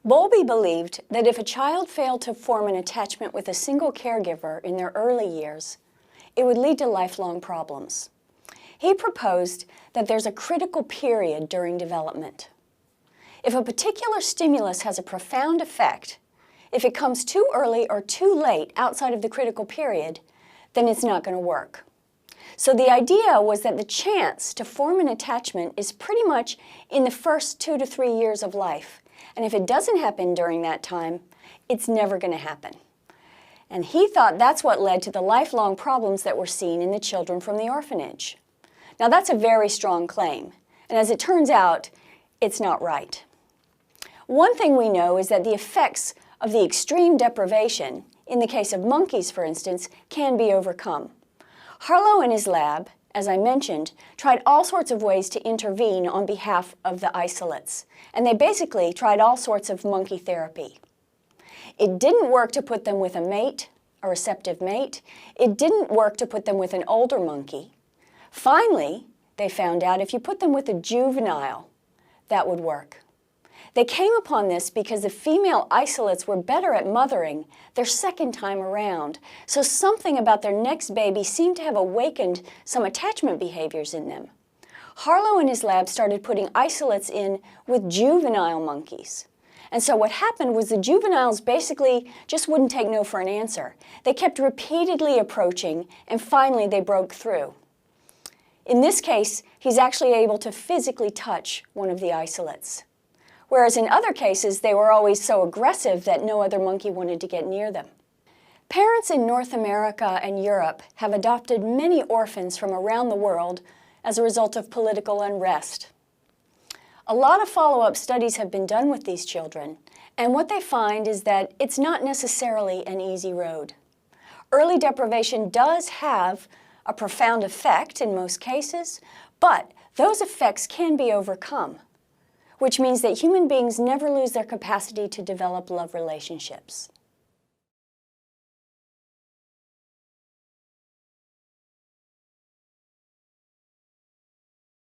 Bowlby believed that if a child failed to form an attachment with a single caregiver in their early years, it would lead to lifelong problems. He proposed that there's a critical period during development. If a particular stimulus has a profound effect, if it comes too early or too late outside of the critical period, then it's not going to work. So the idea was that the chance to form an attachment is pretty much in the first 2 to 3 years of life. And if it doesn't happen during that time, it's never going to happen. And he thought that's what led to the lifelong problems that were seen in the children from the orphanage. Now that's a very strong claim, and as it turns out, it's not right. One thing we know is that the effects of the extreme deprivation, in the case of monkeys for instance, can be overcome. Harlow and his lab, as I mentioned, tried all sorts of ways to intervene on behalf of the isolates, and they basically tried all sorts of monkey therapy. It didn't work to put them with a mate, a receptive mate. It didn't work to put them with an older monkey. Finally, they found out if you put them with a juvenile, that would work. They came upon this because the female isolates were better at mothering their second time around, so something about their next baby seemed to have awakened some attachment behaviors in them. Harlow and his lab started putting isolates in with juvenile monkeys. And so what happened was the juveniles basically just wouldn't take no for an answer. They kept repeatedly approaching, and finally they broke through. In this case, he's actually able to physically touch one of the isolates. Whereas in other cases, they were always so aggressive that no other monkey wanted to get near them. Parents in North America and Europe have adopted many orphans from around the world as a result of political unrest. A lot of follow-up studies have been done with these children, and what they find is that it's not necessarily an easy road. Early deprivation does have a profound effect in most cases, but those effects can be overcome, which means that human beings never lose their capacity to develop love relationships.